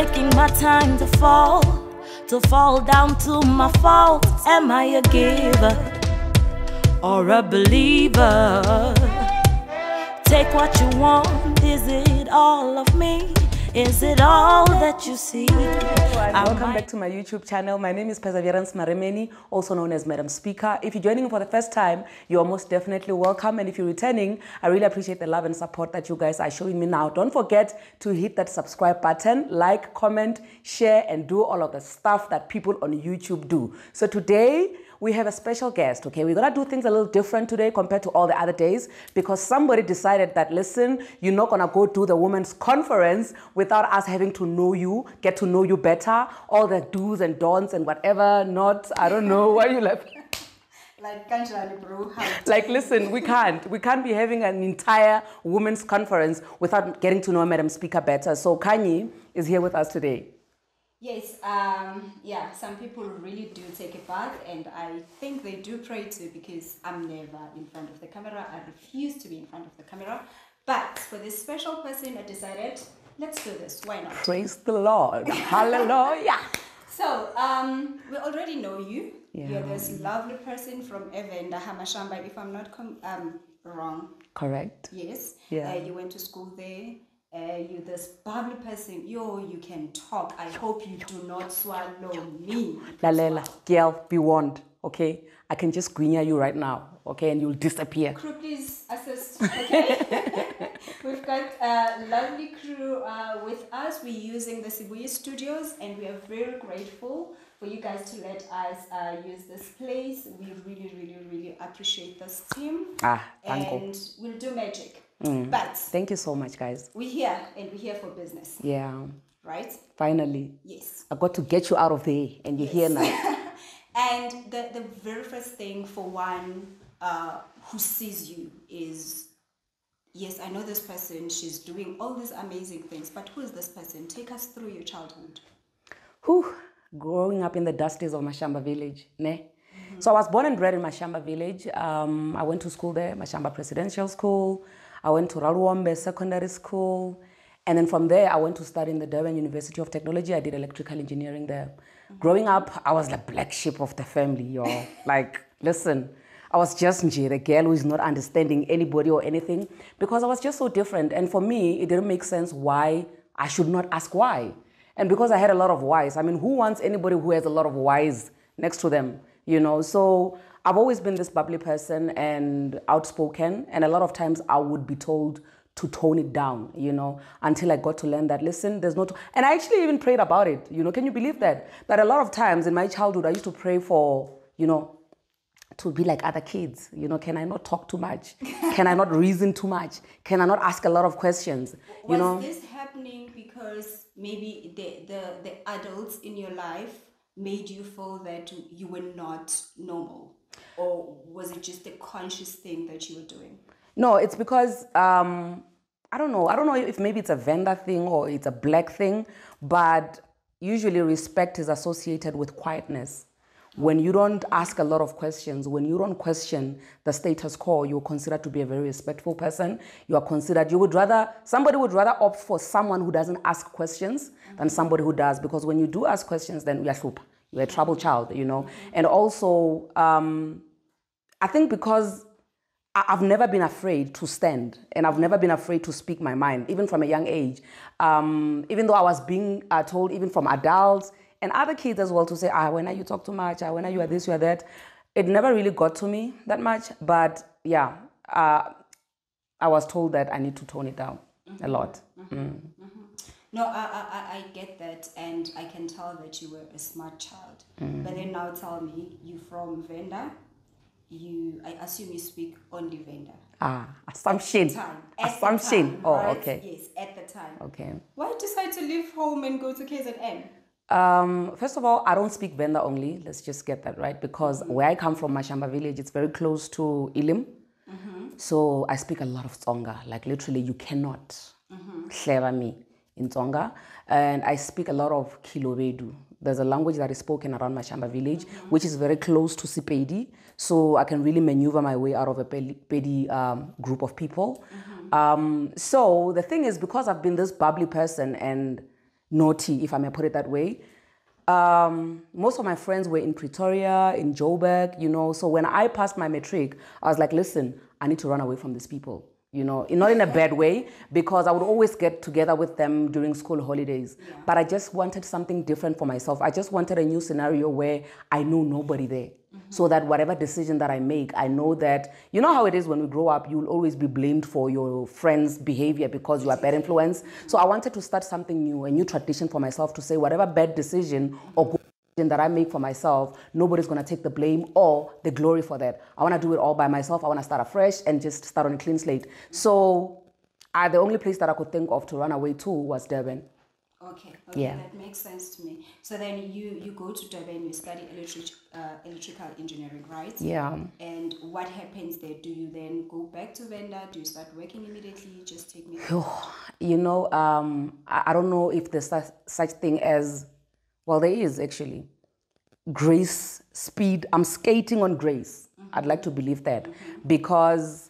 taking my time to fall down to my fault. Am I a giver or a believer? Take what you want. Is it all of me? Is it all that you see? Welcome back to my YouTube channel. My name is Perseverance Maremeni, also known as Madam Speaker. If you're joining for the first time, you are most definitely welcome. And if you're returning, I really appreciate the love and support that you guys are showing me now. Don't forget to hit that subscribe button, like, comment, share, and do all of the stuff that people on YouTube do. So today, we have a special guest, okay? We're gonna do things a little different today compared to all the other days because somebody decided that, listen, you're not gonna go do the women's conference without us having to know you, get to know you better, all the do's and don'ts and whatever, not, I don't know, why are you laughing? Like, culturally, bro. Like, listen, we can't be having an entire women's conference without getting to know Madam Speaker better. So Khanyie is here with us today. Yes, yeah, some people really do take a bath, and I think they do pray too, because I'm never in front of the camera. I refuse to be in front of the camera. But for this special person, I decided, let's do this. Why not? Praise the Lord. Hallelujah. So, we already know you. Yeah. You're this lovely person from Evenda Hamashamba, if I'm not wrong. Correct. Yes. Yeah. You went to school there. You're this bubbly person. You can talk. I hope you do not swallow me. Lalela, girl, be warned, okay? I can just grin at you right now, okay? And you'll disappear. Crew, please assist, okay? We've got a lovely crew with us. We're using the Sibuya studios, and we are very grateful for you guys to let us use this place. We really, really, really appreciate this team. Thank you. And we'll do magic. But thank you so much, guys. We're here, and we're here for business. Yeah. Right? Finally. Yes. I got to get you out of there, and you're here now. And the very first thing for one who sees you is, yes, I know this person, she's doing all these amazing things, but who is this person? Take us through your childhood. Growing up in the dusties of Mashamba village, ne? So I was born and bred in Mashamba village. I went to school there, Mashamba Presidential School. I went to Raluombe Secondary School. And then from there, I went to study in the Durban University of Technology. I did electrical engineering there. Growing up, I was the black sheep of the family, y'all. Like, listen, I was just the girl who is not understanding anybody or anything because I was just so different. And for me, it didn't make sense why I should not ask why. And because I had a lot of whys, I mean, who wants anybody who has a lot of whys next to them, you know? So I've always been this bubbly person and outspoken. And a lot of times I would be told to tone it down, you know, until I got to learn that, listen, there's no... And I actually even prayed about it, you know, can you believe that? That a lot of times in my childhood, I used to pray for, you know, to be like other kids, you know, can I not talk too much? Can I not reason too much? Can I not ask a lot of questions? You know? Was this happening because maybe the adults in your life made you feel that you were not normal? Or was it just a conscious thing that you were doing? No, it's because, I don't know if maybe it's a Venda thing or it's a black thing, but usually respect is associated with quietness. When you don't ask a lot of questions, when you don't question the status quo, you're considered to be a very respectful person. You are considered, somebody would rather opt for someone who doesn't ask questions than somebody who does. Because when you do ask questions, then you're a troubled child, you know. And also, I think because I've never been afraid to stand and I've never been afraid to speak my mind, even from a young age. Even though I was being told, even from adults, and other kids as well, to say, when are you talk too much? When are you are this, you are that? It never really got to me that much. But yeah, I was told that I need to tone it down a lot. No, I get that. And I can tell that you were a smart child. But then now tell me, you from Venda, I assume you speak only Venda. Assumption. Assumption. Oh, right? okay. Yes, at the time. Okay. Why decide to leave home and go to KZN? First of all, I don't speak Venda only. Let's just get that right. Because where I come from, Mashamba village, it's very close to Ilim. So I speak a lot of Tsonga. Like literally, you cannot clever me in Tsonga. And I speak a lot of Kilobedu. There's a language that is spoken around Mashamba village, which is very close to Sepedi. So I can really maneuver my way out of a Pedi group of people. So the thing is, because I've been this bubbly person and naughty, if I may put it that way. Most of my friends were in Pretoria, in Joburg, you know. So when I passed my matric, I was like, listen, I need to run away from these people, you know, not in a bad way, because I would always get together with them during school holidays. Yeah. But I just wanted something different for myself. I just wanted a new scenario where I know nobody there. So that whatever decision that I make, I know that, you know how it is when we grow up, you'll always be blamed for your friend's behavior because you are bad influence. So I wanted to start something new, a new tradition for myself to say whatever bad decision or good decision that I make for myself, nobody's going to take the blame or the glory for that. I want to do it all by myself. I want to start afresh and just start on a clean slate. So the only place that I could think of to run away to was Durban. Okay, yeah. That makes sense to me. So then you go to Durban, you study electrical engineering, right? Yeah. And what happens there? Do you then go back to Venda? Do you start working immediately? Just take me. You know, I don't know if there's such thing as, well, there is actually. Grace, speed. I'm skating on grace. I'd like to believe that because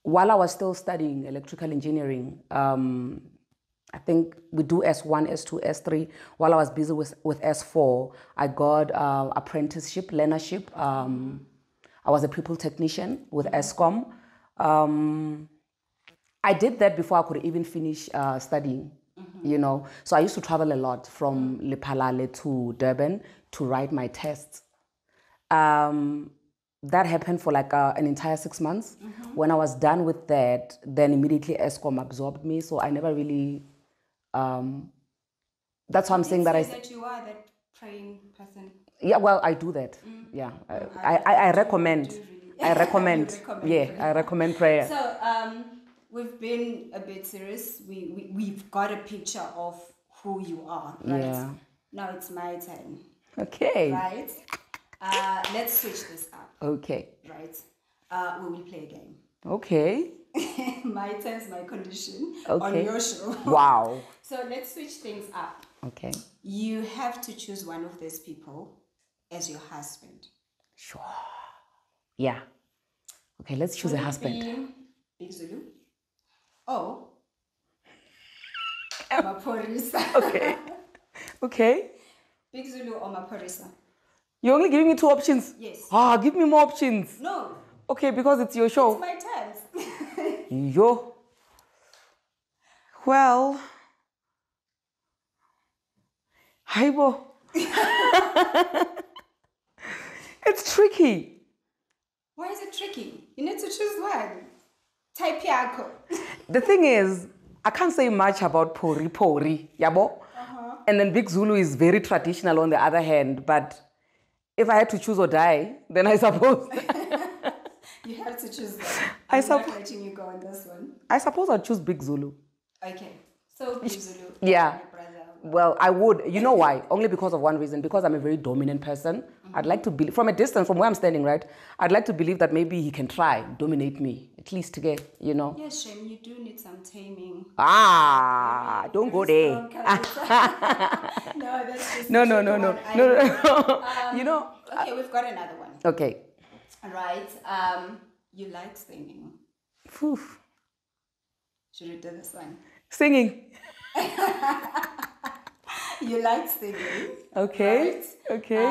while I was still studying electrical engineering, I think we do S1, S2, S3. While I was busy with S4, I got apprenticeship, learnership. I was a people technician with ESCOM. I did that before I could even finish studying, you know. So I used to travel a lot from Lephalale to Durban to write my tests. That happened for like an entire 6 months. When I was done with that, then immediately ESCOM absorbed me. So I never really... that's why I'm saying that that you are that praying person. Yeah, well, I do that. Yeah, I recommend. I recommend. I recommend prayer. So we've been a bit serious. We've got a picture of who you are, right? Yeah. Now it's my turn. Okay. Right. Let's switch this up. Okay. Right. We will play a game. Okay. My terms, my condition on your show. Wow. So let's switch things up. Okay. You have to choose one of these people as your husband. Sure. Yeah. Okay, let's choose a husband. Big Zulu. Oh. Maphorisa. Okay. Okay. Big Zulu or Maphorisa? You're only giving me 2 options? Yes. Give me more options. No. Okay, because it's your show. It's my terms. Yo. Well. Haibo. It's tricky. Why is it tricky? You need to choose one. Type yako. The thing is, I can't say much about Pori, yabo? And then Big Zulu is very traditional on the other hand, but if I had to choose or die, then I suppose... You have to choose one. I'm not letting you go on this one. I suppose I'd choose Big Zulu. Okay. So Big Zulu. Yeah. Well, I would. You know why? Only because of one reason. Because I'm a very dominant person. I'd like to believe, from a distance, from where I'm standing, right? I'd like to believe that maybe he can try, dominate me. At least to get, you know. Yes, Shem, you do need some taming. Don't go there. No, that's just... No. You know. Okay, we've got another one. Okay. Right. You like singing. Oof. Should we do this one? Singing. You like singing. Okay. Right? Okay.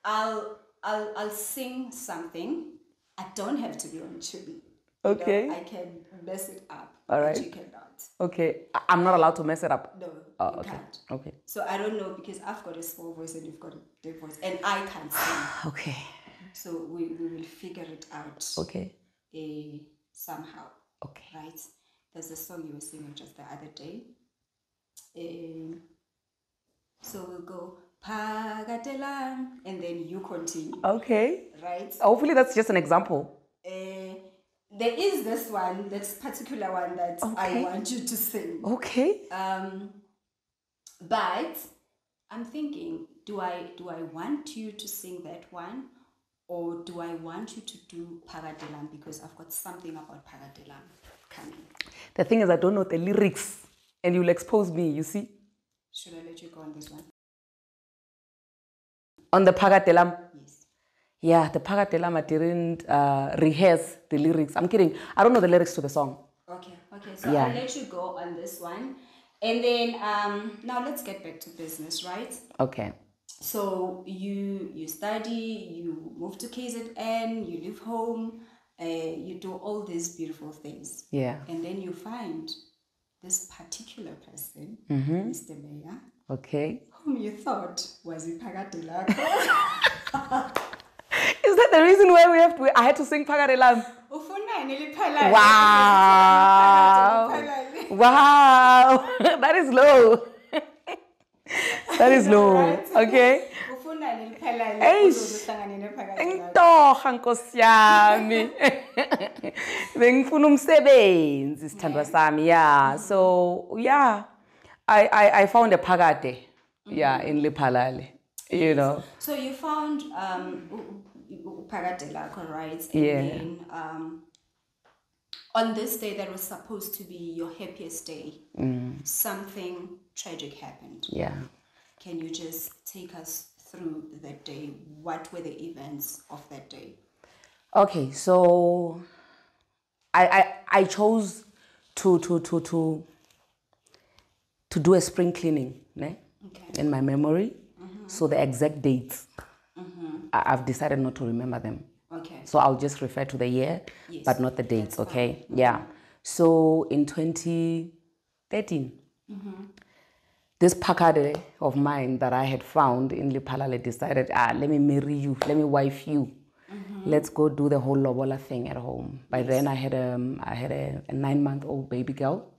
I'll sing something. I don't have to be on tune. Okay. You know, I can mess it up. All right. But you cannot. Okay. I'm not allowed to mess it up. No, you okay. can't. Okay. So I don't know because I've got a small voice and you've got a deep voice and I can't sing. Okay. So we will figure it out. Okay. Somehow. Okay. Right? There's a song you were singing just the other day. So we'll go Pagatela and then you continue. Okay. Right? Hopefully that's just an example. There is this one, this particular one that I want you to sing. Okay. But I'm thinking, do I want you to sing that one? Or do I want you to do Pagadelam because I've got something about Pagadelam coming? The thing is, I don't know the lyrics and you'll expose me, you see? Should I let you go on this one? On the Pagadelam? Yes. Yeah, the Pagadelam, I didn't rehearse the lyrics. I'm kidding. I don't know the lyrics to the song. Okay. So I'll let you go on this one. And then now let's get back to business, right? Okay. So you study, you move to KZN, you leave home, you do all these beautiful things. Yeah. And then you find this particular person, Mr. Mayor. Okay. Whom you thought was Iphakade lakho. Is that the reason why I had to sing Phakade Lam? Wow. Wow. That is low. That is low. Right? Okay. Ngitoha Nkosi yami. Bengifuna umsebenzi sithandwa sami. Yeah. So, yeah. I found a Phakade. Yeah, in Lephalale. You know. So you found Phakade lakho, right? And then on this day that was supposed to be your happiest day, something tragic happened. Yeah. Can you just take us through that day? What were the events of that day? Okay, so I chose to do a spring cleaning, ne? Okay. In my memory. So the exact dates, I've decided not to remember them. Okay. So I'll just refer to the year, but not the dates, okay? Yeah. So in 2013, this Phakade of mine that I had found in Lephalale decided, let me marry you, let me wife you. Let's go do the whole lobola thing at home. By then I had a 9-month-old baby girl,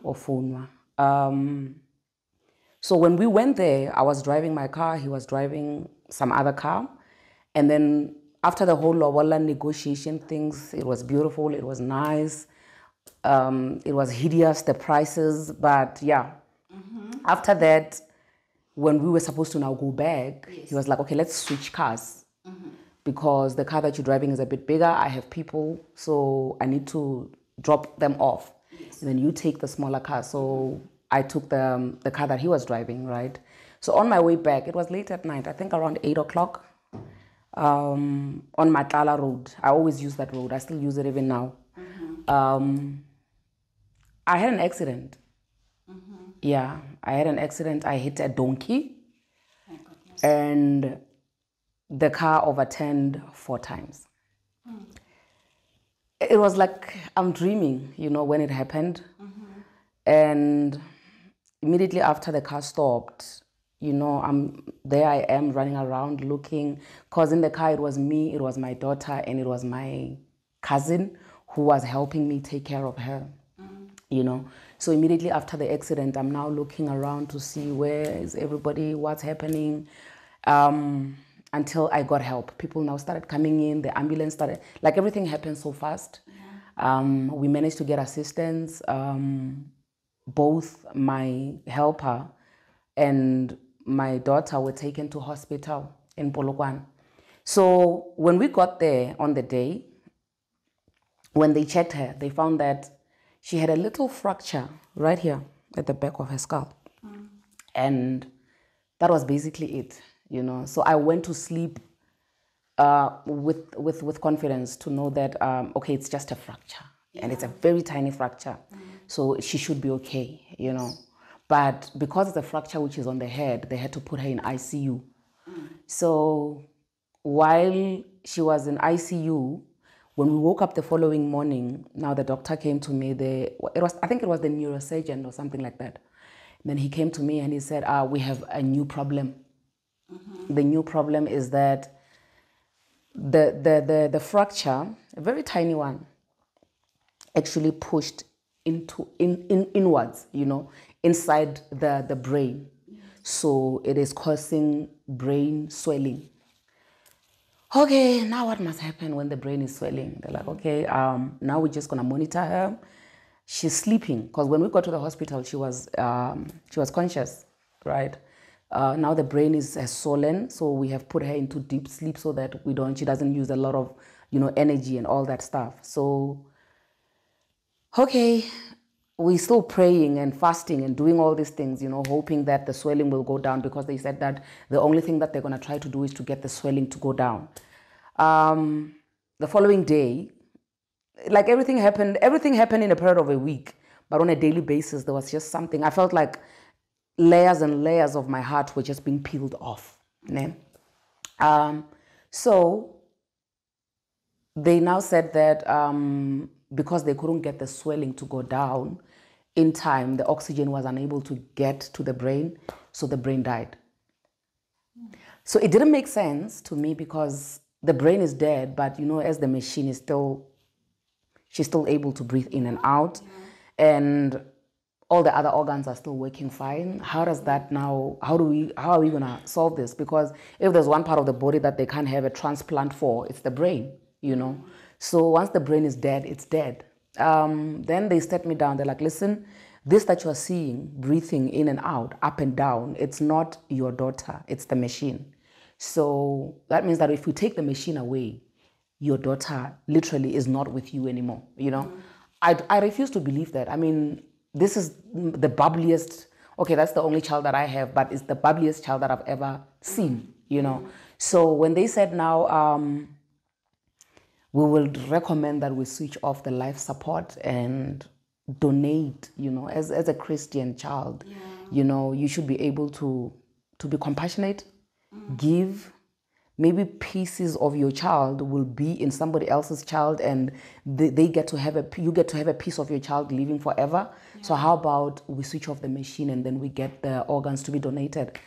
or Funwa. So when we went there, I was driving my car, he was driving some other car. And then after the whole lobola negotiation things, it was beautiful, it was nice. It was hideous, the prices, but yeah. After that, when we were supposed to now go back, he was like, okay, let's switch cars. Because the car that you're driving is a bit bigger, I have people, so I need to drop them off. And then you take the smaller car. So I took the car that he was driving, right? So on my way back, it was late at night, I think around 8 o'clock, on Matlala Road. I always use that road. I still use it even now. I had an accident. Yeah, I had an accident. I hit a donkey. And the car overturned 4 times. It was like I'm dreaming, you know, when it happened. And immediately after the car stopped, you know, I am running around looking, because in the car it was me, it was my daughter, and it was my cousin who was helping me take care of her, you know. So immediately after the accident, I'm now looking around to see where is everybody, what's happening, until I got help. People now started coming in, the ambulance started, like everything happened so fast. We managed to get assistance. Both my helper and my daughter were taken to hospital in Polokwane. So when we got there on the day, when they checked her, they found that she had a little fracture right here at the back of her skull. And that was basically it, you know. So I went to sleep with confidence to know that, okay, it's just a fracture. And it's a very tiny fracture. So she should be okay, you know. But because it's a fracture which is on the head, they had to put her in ICU. So while she was in ICU, when we woke up the following morning, now the doctor came to me. I think it was the neurosurgeon or something like that. And then he came to me and he said, we have a new problem. The new problem is that the fracture, a very tiny one, actually pushed inwards, you know, inside the brain. So it is causing brain swelling. Okay, now what must happen when the brain is swelling? They're like, okay, now we're just gonna monitor her. She's sleeping, because when we got to the hospital, she was conscious, right? Now the brain has swollen, so we have put her into deep sleep so that she doesn't use a lot of, you know, energy and all that stuff. So, okay, we're still praying and fasting and doing all these things, you know, hoping that the swelling will go down, because they said that the only thing that they're going to try to do is to get the swelling to go down. The following day, like everything happened in a period of a week. But on a daily basis, there was just something. I felt like layers and layers of my heart were just being peeled off. Ne? So they now said that because they couldn't get the swelling to go down in time, the oxygen was unable to get to the brain, so the brain died. So it didn't make sense to me because the brain is dead, but as the machine is she's still able to breathe in and out, and all the other organs are still working fine. How does that now, how are we gonna solve this? Because if there's one part of the body that they can't have a transplant for, it's the brain, So once the brain is dead, it's dead. Then they set me down. They're like, listen, this that you're seeing, breathing in and out, up and down, it's not your daughter, it's the machine. So that means that if we take the machine away, your daughter literally is not with you anymore, I refuse to believe that. I mean, this is the bubbliest, okay, that's the only child that I have, but it's the bubbliest child that I've ever seen, So when they said now, we will recommend that we switch off the life support and donate, as a Christian child, you should be able to be compassionate, give. Maybe pieces of your child will be in somebody else's child, and you get to have a piece of your child living forever. So how about we switch off the machine and then we get the organs to be donated?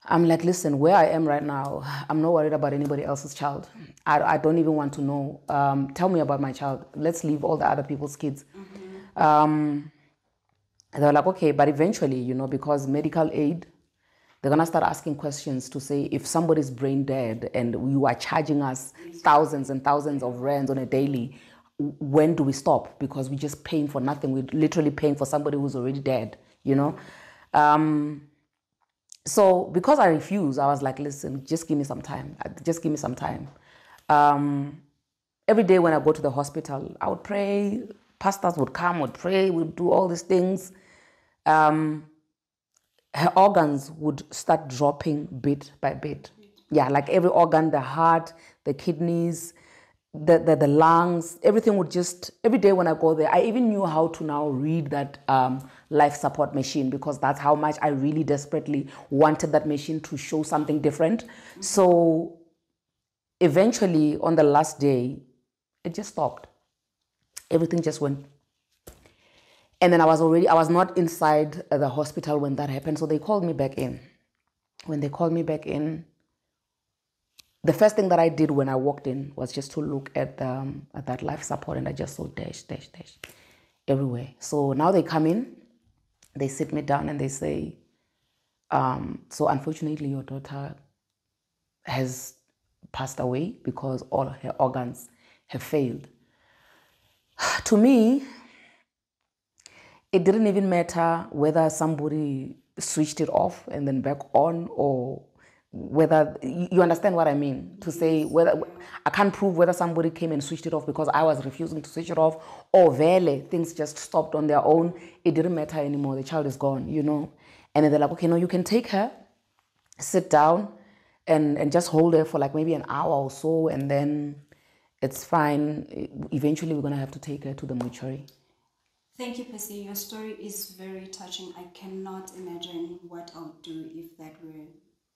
I'm like, listen, where I am right now, I'm not worried about anybody else's child. I don't even want to know. Tell me about my child. Let's leave all the other people's kids. They were like, okay, but eventually, because medical aid, they're going to start asking questions to say, if somebody's brain dead and you are charging us thousands and thousands of rands on a daily, when do we stop? Because we're just paying for nothing. We're literally paying for somebody who's already dead, So because I refused, I was like, listen, just give me some time. Just give me some time. Every day when I go to the hospital, I would pray. Pastors would come, would pray, would do all these things. Her organs would start dropping bit by bit. Yeah, like every organ, the heart, the kidneys, the lungs, everything would just, every day when I go there, I even knew how to now read that life support machine, because that's how much I really desperately wanted that machine to show something different. So eventually on the last day, it just stopped. Everything just went. And then I was not inside the hospital when that happened. So they called me back in. When they called me back in, the first thing that I did when I walked in was just to look at that life support, and I just saw dash everywhere. So now they come in, they sit me down and they say, so unfortunately your daughter has passed away because all her organs have failed. To me, it didn't even matter whether somebody switched it off and then back on, or whether, you understand what I mean? To say whether, I can't prove whether somebody came and switched it off because I was refusing to switch it off, or vele, things just stopped on their own. It didn't matter anymore. The child is gone, And then they're like, okay, no, you can take her, sit down, and just hold her for like maybe an hour or so, and then it's fine. Eventually, we're going to have to take her to the mortuary. Thank you, Percy. Your story is very touching. I cannot imagine what I would do if that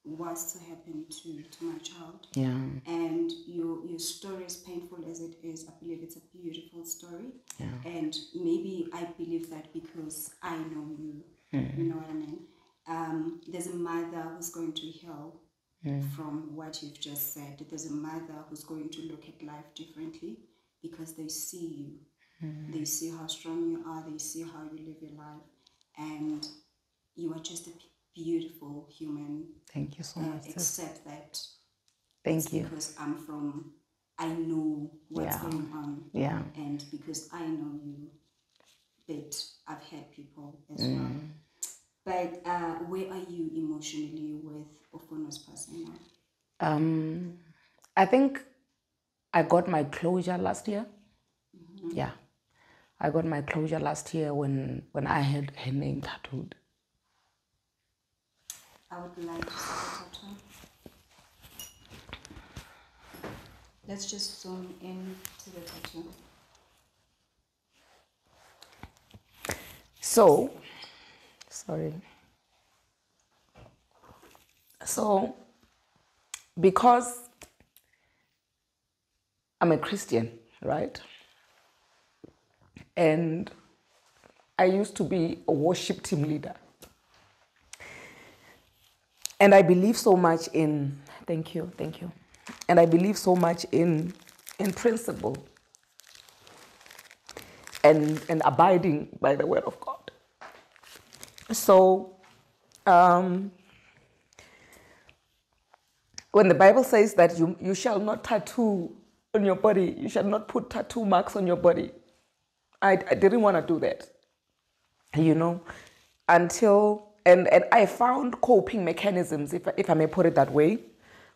was to happen to my child. Yeah. And your story, as painful as it is, I believe it's a beautiful story. Yeah. And maybe I believe that because I know you. You know what I mean? There's a mother who's going to hell from what you've just said. There's a mother who's going to look at life differently because they see you. They see how strong you are. They see how you live your life. And you are just a beautiful human. Thank you so much. Except that Thank you. Because I know what's going on. Yeah. And because I know you, but I've had people as well. But where are you emotionally with Ofono's passing now? I think I got my closure last year. Yeah. I got my closure last year when I had her name tattooed. I would like to see the tattoo. Let's just zoom in to the tattoo. So, sorry. So, because I'm a Christian, right? And I used to be a worship team leader. And I believe so much in, thank you. And I believe so much in principle and abiding by the word of God. So, when the Bible says that you shall not tattoo on your body, you shall not put tattoo marks on your body, I didn't want to do that, until, and I found coping mechanisms, if I may put it that way,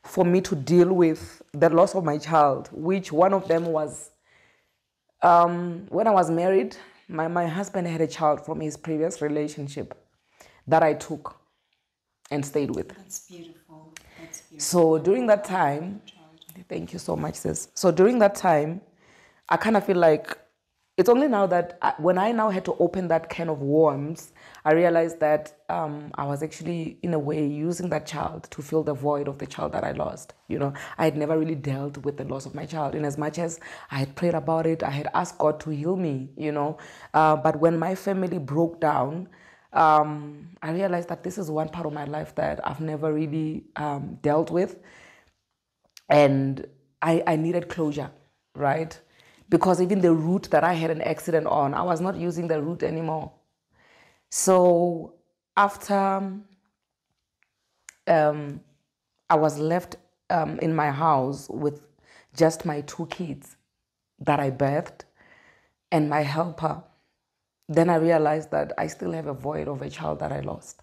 for me to deal with the loss of my child, which one of them was, when I was married, my husband had a child from his previous relationship that I took and stayed with. That's beautiful. So during that time, thank you so much, sis. So during that time, I kind of feel like it's only now that when I now had to open that can of worms, I realized that I was actually, in a way, using that child to fill the void of the child that I lost. I had never really dealt with the loss of my child. In as much as I had prayed about it, I had asked God to heal me, But when my family broke down, I realized that this is one part of my life that I've never really dealt with. And I needed closure, right? Because even the route that I had an accident on, I was not using the route anymore. So after I was left in my house with just my 2 kids that I birthed and my helper, then I realized that I still have a void of a child that I lost.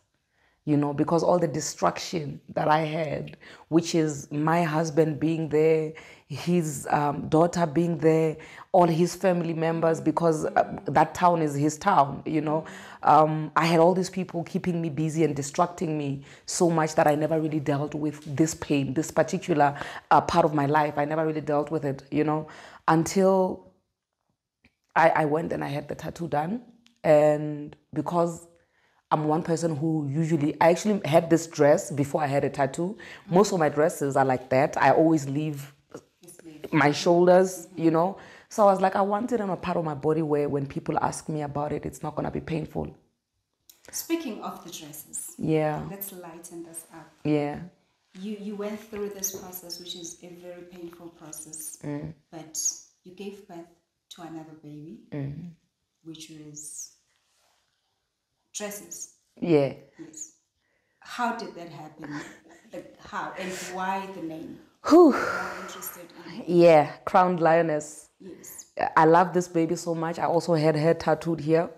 Because all the distraction that I had, which is my husband being there, his daughter being there, all his family members, because that town is his town, I had all these people keeping me busy and distracting me so much that I never really dealt with this pain, this particular part of my life. I never really dealt with it, until I went and I had the tattoo done. And because I'm one person who I actually had this dress before I had a tattoo. Most of my dresses are like that. I always leave my shoulders, So I was like, I want it on a part of my body where when people ask me about it, it's not going to be painful. Speaking of the dresses. Yeah. Let's lighten this up. Yeah. You went through this process, which is a very painful process. But you gave birth to another baby, which was dresses. Yeah. Yes. How did that happen? How and why the name? Whew. I'm interested in. Yeah, crowned lioness. Yes. I love this baby so much. I also had her tattooed here.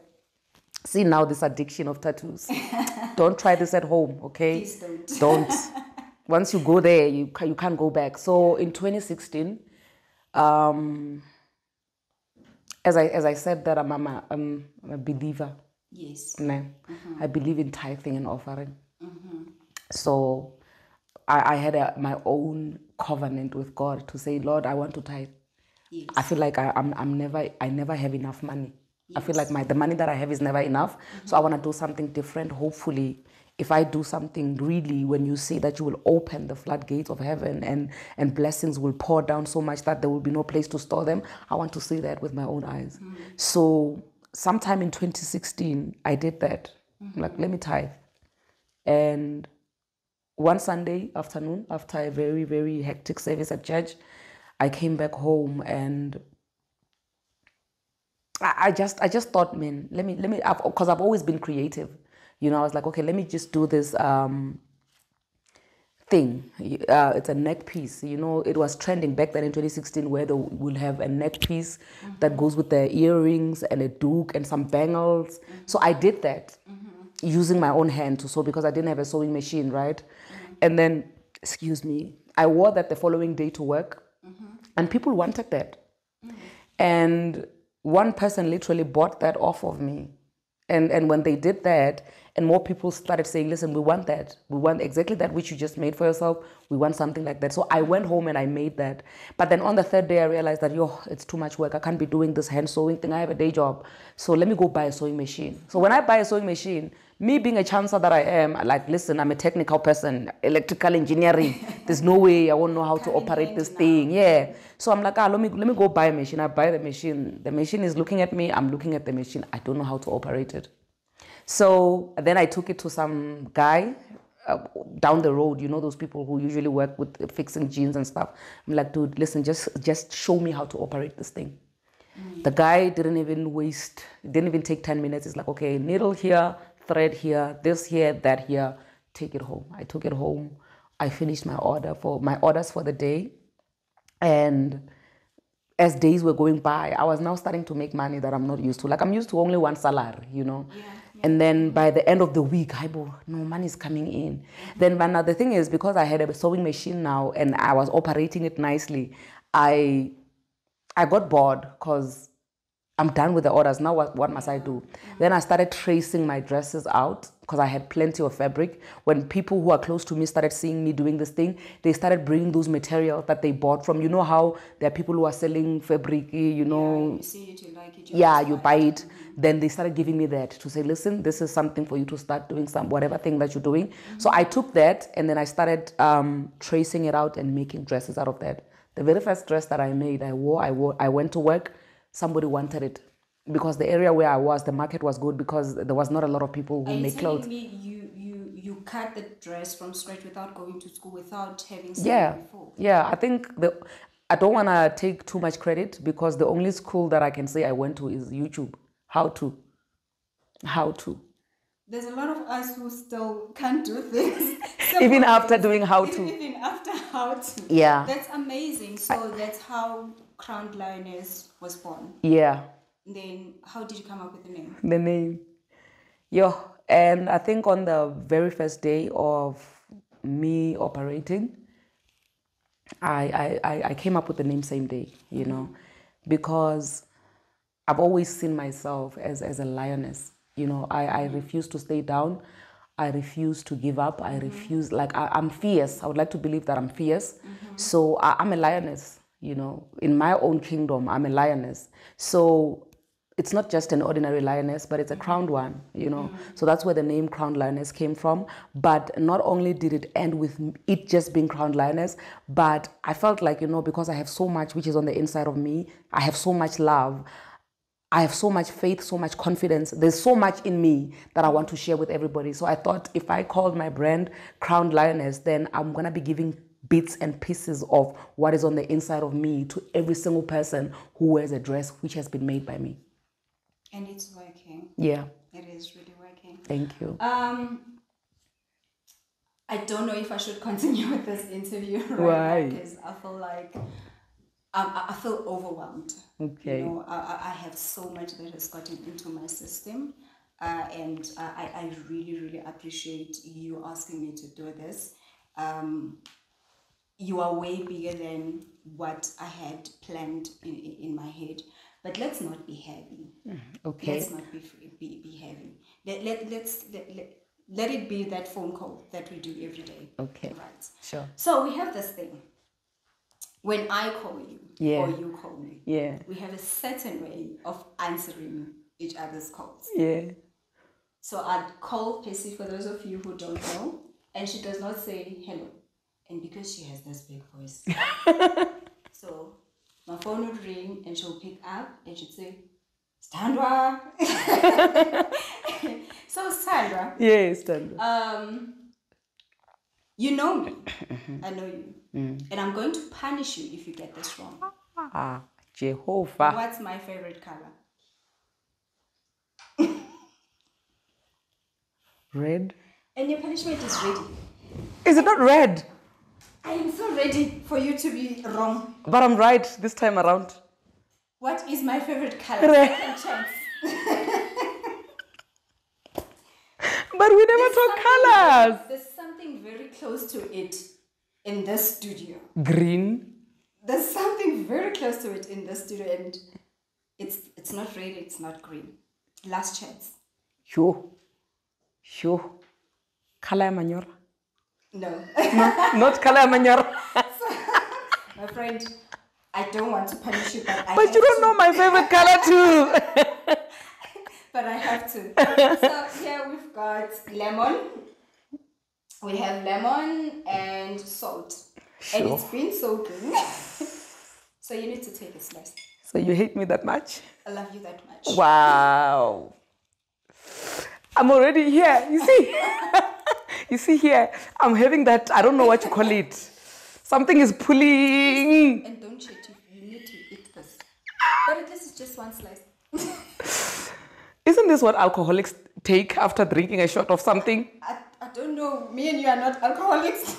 See now this addiction of tattoos. Don't try this at home, okay? Please don't. Don't. Once you go there, you can't go back. So in 2016, as I said that I'm a believer. Yes. I believe in tithing and offering. So I had my own covenant with God to say, Lord, I want to tithe. Yes. I feel like I never have enough money. Yes. I feel like the money that I have is never enough. So I want to do something different. Hopefully, if I do something really, when you say that you will open the floodgates of heaven and blessings will pour down so much that there will be no place to store them, I want to see that with my own eyes. So sometime in 2016, I did that. Like, let me tithe. And one Sunday afternoon, after a very, very hectic service at church, I came back home and I just thought, man, let me, because I've always been creative. I was like, okay, let me just do this thing. It's a neck piece. It was trending back then in 2016 where they will have a neck piece that goes with the earrings and a duke and some bangles. So I did that using my own hand to sew because I didn't have a sewing machine, right? And then, I wore that the following day to work and people wanted that. And one person literally bought that off of me. And when they did that, And more people started saying, listen, we want that. We want exactly that which you just made for yourself. We want something like that. So I went home and I made that. But then on the third day, I realized that, it's too much work. I can't be doing this hand sewing thing. I have a day job. So let me go buy a sewing machine. So when I buy a sewing machine, me being a chancer that I am, like, listen, I'm a technical person, electrical engineering. There's no way I won't know how to operate this thing. Yeah. So I'm like, let me go buy a machine. I buy the machine. The machine is looking at me. I'm looking at the machine. I don't know how to operate it. So then I took it to some guy down the road, those people who usually work with fixing jeans and stuff. I'm like, dude, listen, just show me how to operate this thing. The guy didn't even take 10 minutes. It's like, okay, needle here, thread here, this here, that here, take it home. I took it home. I finished my orders for the day. And as days were going by, I was now starting to make money that I'm not used to. Like, I'm used to only one salary, Yeah. And then by the end of the week, money is coming in. Mm-hmm. Then another thing is, because I had a sewing machine now and I was operating it nicely, I got bored because I'm done with the orders. Now what must I do? Mm-hmm. Then I started tracing my dresses out because I had plenty of fabric. When people who are close to me started seeing me doing this thing, they started bringing those materials that they bought from. You know how there are people who are selling fabric, Yeah, you see it, you like it. You buy it. Mm-hmm. Then they started giving me that to say, listen, this is something for you to start doing whatever thing that you're doing. Mm-hmm. So I took that and then I started tracing it out and making dresses out of that. The very first dress that I made, I went to work. Somebody wanted it because the area where I was, the market was good because there was not a lot of people who make clothes. Are you telling me you cut the dress from scratch without going to school, without having studied before? Yeah, I think I don't want to take too much credit because the only school that I can say I went to is YouTube. How to. There's a lot of us who still can't do things. Even after doing how to. Even after how to. Yeah. That's amazing. So that's how Crowned Lioness was born. Yeah. Then how did you come up with the name? The name. And I think on the very first day of me operating, I came up with the name same day, because I've always seen myself as a lioness. I refuse to stay down. I refuse to give up. I refuse, I'm fierce. I would like to believe that I'm fierce. Mm-hmm. So I'm a lioness, in my own kingdom, I'm a lioness. So it's not just an ordinary lioness, but it's a crowned one, So that's where the name Crowned Lioness came from. But not only did it end with it just being Crowned Lioness, but I felt like, because I have so much which is on the inside of me, I have so much love, I have so much faith, so much confidence. There's so much in me that I want to share with everybody. So I thought if I called my brand Crowned Lioness, then I'm going to be giving bits and pieces of what is on the inside of me to every single person who wears a dress which has been made by me. And it's working. Yeah. It is really working. Thank you. I don't know if I should continue with this interview right now because I feel like I feel overwhelmed. Okay. I have so much that has gotten into my system, and I really, really appreciate you asking me to do this. You are way bigger than what I had planned in my head. But let's not be heavy. Okay. Let's not be heavy. Let it be that phone call that we do every day. Okay. Right. Sure. So we have this thing. When I call you or you call me, we have a certain way of answering each other's calls. Yeah. So I'd call Pessy, for those of you who don't know, and she does not say hello. And because she has this big voice, so my phone would ring and she'll pick up and she'd say, Standra. So Sandra. Yes, Sandra. You know me. I know you. And I'm going to punish you if you get this wrong. Jehovah. What's my favorite color? Red. And your punishment is ready. Is it not red? I am so ready for you to be wrong. But I'm right this time around. What is my favorite color? Red. Second chance. But we never talk colors. There's something very close to it in this studio. Green. There's something very close to it in this studio, and it's not red, it's not green. Last chance. Sure. Sure. Color manure? No. No, not color manure. My friend, I don't want to punish you, but But you don't know my favorite color too. But I have to. So here we've got lemon. We have lemon and salt. Sure. And it's been soaking. So you need to take a slice. So you hate me that much? I love you that much. Wow. I'm already here. You see? You see here, I'm having that, I don't know what you call it. Something is pulling. And don't cheat, you need to eat this. But at least it's just one slice. Isn't this what alcoholics take after drinking a shot of something? I don't know. Me and you are not alcoholics.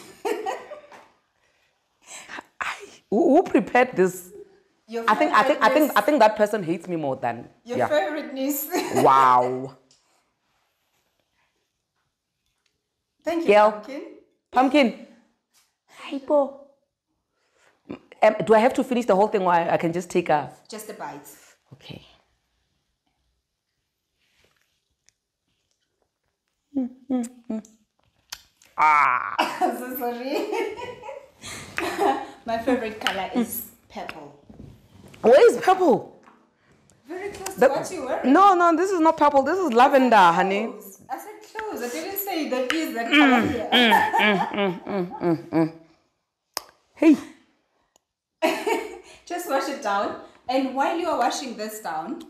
Who prepared this? I think that person hates me more than your favorite niece. Wow. Thank you, Girl. Pumpkin. Pumpkin. Hypo. Do I have to finish the whole thing or I can just take a... Just a bite. Okay. I'm so sorry. My favorite color is purple. Where is purple? Very close to what you were. No, this is not purple. This is lavender, honey. I said close. I didn't say that is that color here. Hey. Just wash it down. And while you are washing this down,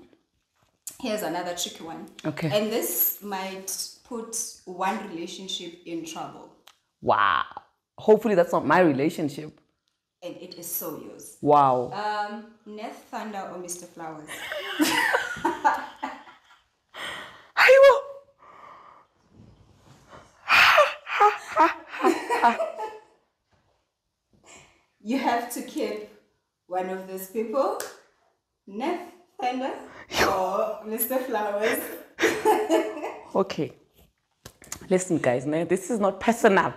here's another tricky one. Okay. And this might put one relationship in trouble. Wow. Hopefully that's not my relationship. And it is so yours. Wow. Neth Thunder or Mr. Flowers? You have to keep one of those people. Neth Thunder or Mr. Flowers? Okay. Listen, guys, this is not personal.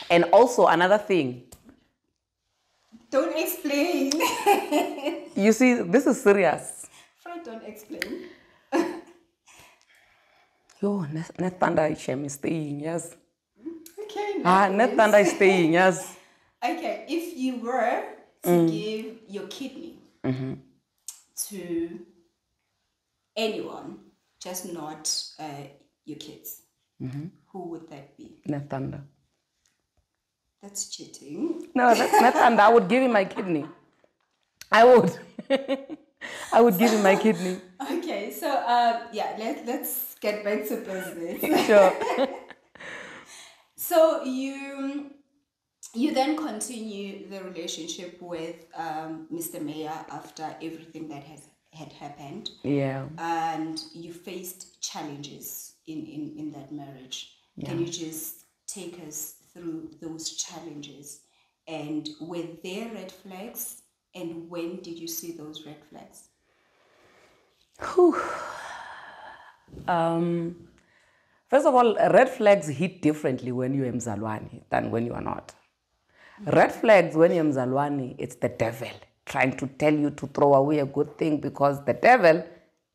And also another thing. Don't explain. You see, this is serious. Fred, don't explain. Yo, Neth Thunder is staying, yes. Okay. Neth Thunder is staying, yes. Okay, if you were to give your kidney to anyone, just not your kids, who would that be? Neth Thunder. That's cheating. No, that's Neth Thunder. I would give him my kidney. I would. I would give him my kidney. Okay, so let's get back to business. Sure. So you then continue the relationship with Mr. Mayor after everything that had happened. Yeah. And you faced challenges in that marriage. Yeah. Can you just take us through those challenges? And were there red flags? And when did you see those red flags? First of all, red flags hit differently when you're Mzalwani than when you are not. Red flags when you're Mzalwani, it's the devil trying to tell you to throw away a good thing because the devil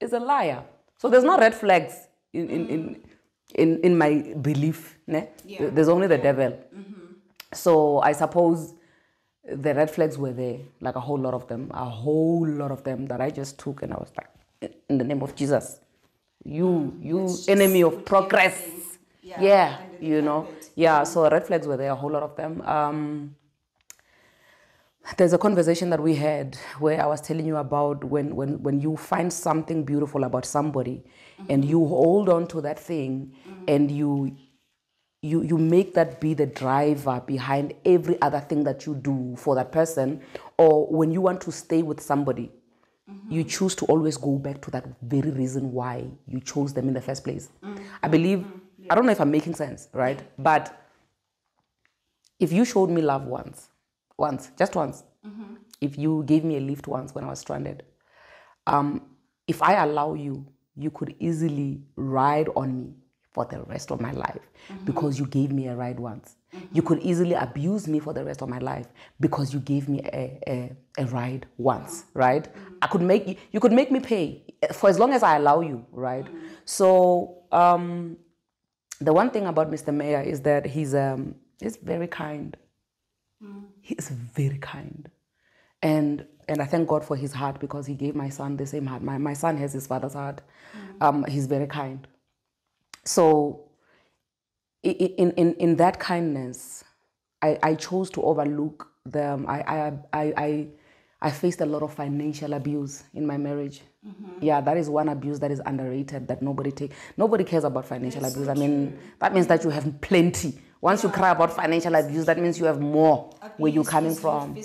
is a liar. So there's no red flags in my belief. Ne? Yeah. There's only the devil. So I suppose the red flags were there, like a whole lot of them that I just took and I was like, in the name of Jesus, you enemy of progress. Yeah, you know. Yeah, so red flags were there, a whole lot of them. There's a conversation that we had where I was telling you about when you find something beautiful about somebody and you hold on to that thing and you make that be the driver behind every other thing that you do for that person, or when you want to stay with somebody, you choose to always go back to that very reason why you chose them in the first place. I believe, I don't know if I'm making sense, right? But if you showed me love once, just once, if you gave me a lift once when I was stranded, if I allow you, you could easily ride on me for the rest of my life because you gave me a ride once. You could easily abuse me for the rest of my life because you gave me a ride once, right? You could make me pay for as long as I allow you, right? So the one thing about Mr. Mayor is that he's very kind. He is very kind. And I thank God for his heart, because he gave my son the same heart. My son has his father's heart. He's very kind. So in that kindness, I chose to overlook them. I faced a lot of financial abuse in my marriage. Yeah, that is one abuse that is underrated, that nobody cares about financial abuse. So I mean, that means that you have plenty. Once you cry about financial abuse, that means you have more where you're coming from.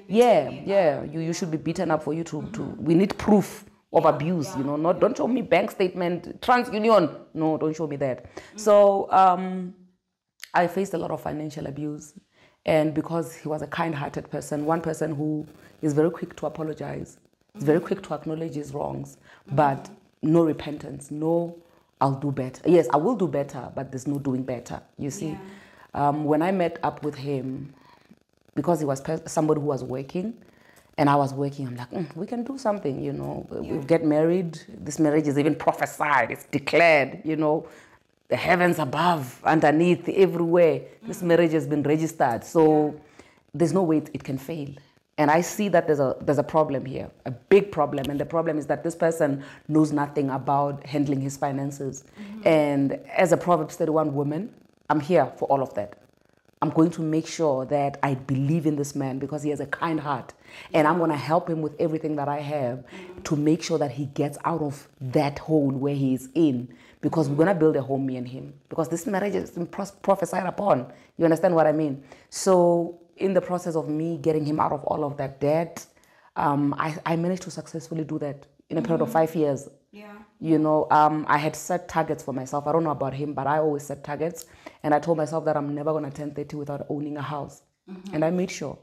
You should be beaten up for you to we need proof of abuse, you know. Not, don't show me bank statement, TransUnion. No, don't show me that. So I faced a lot of financial abuse. And because he was a kind-hearted person, one person who is very quick to apologize, is very quick to acknowledge his wrongs, but no repentance, no, I'll do better. Yes, I will do better, but there's no doing better, you see. When I met up with him, because he was somebody who was working, and I was working, I'm like, we can do something, you know. We'll get married. This marriage is even prophesied. It's declared, you know. The heavens above, underneath, everywhere. This marriage has been registered. So there's no way it can fail. And I see that there's a problem here, a big problem. And the problem is that this person knows nothing about handling his finances. And as a Proverbs 31 woman, I'm here for all of that. I'm going to make sure that I believe in this man, because he has a kind heart. And I'm going to help him with everything that I have to make sure that he gets out of that hole where he is in. Because we're going to build a home, me and him. Because this marriage is prophesied upon. You understand what I mean? So in the process of me getting him out of all of that debt, I managed to successfully do that in a period of 5 years. You know, I had set targets for myself. I don't know about him, but I always set targets. And I told myself that I'm never going to turn 30 without owning a house. And I made sure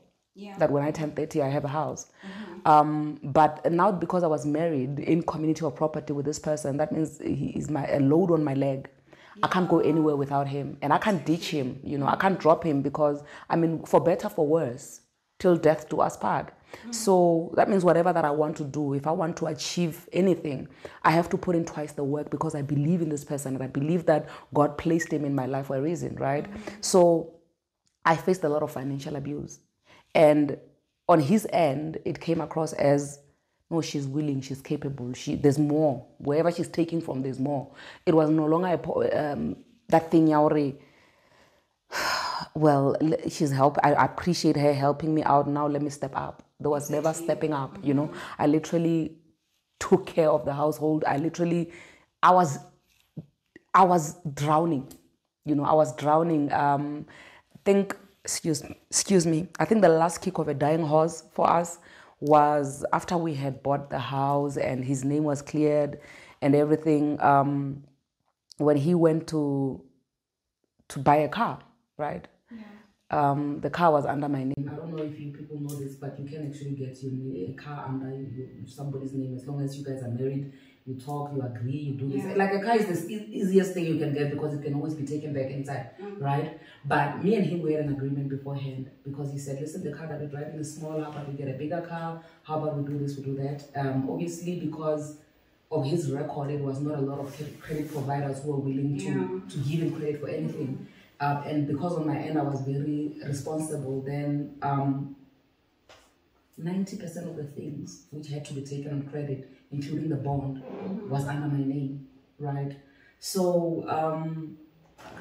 that when I turn 30, I have a house. But now, because I was married in community or property with this person, that means he is a load on my leg. I can't go anywhere without him. And I can't ditch him, you know. I can't drop him, because, I mean, for better, for worse, till death do us part. So that means whatever that I want to do, if I want to achieve anything, I have to put in twice the work, because I believe in this person and I believe that God placed him in my life for a reason, right? So I faced a lot of financial abuse. And on his end, it came across as, no, she's willing, she's capable, there's more. Wherever she's taking from, there's more. It was no longer that thing, Yauri. Well, she's I appreciate her helping me out. Now let me step up. There was never stepping up, you know. I literally took care of the household. I was drowning, you know. I was drowning. Excuse me. I think the last kick of a dying horse for us was after we had bought the house and his name was cleared and everything. When he went to buy a car, right? The car was under my name. I don't know if you people know this, but you can actually get a car under somebody's name as long as you guys are married. You talk, you agree, you do this. Like, a car is the easiest thing you can get, because it can always be taken back inside, right? But me and him, we had an agreement beforehand, because he said, listen, the car that we're driving is small. How about we get a bigger car? How about we do this, we do that? Obviously, because of his record, it was not a lot of credit providers who were willing to give him credit for anything. And because on my end I was very responsible, then 90% of the things which had to be taken on credit, including the bond, was under my name, right? So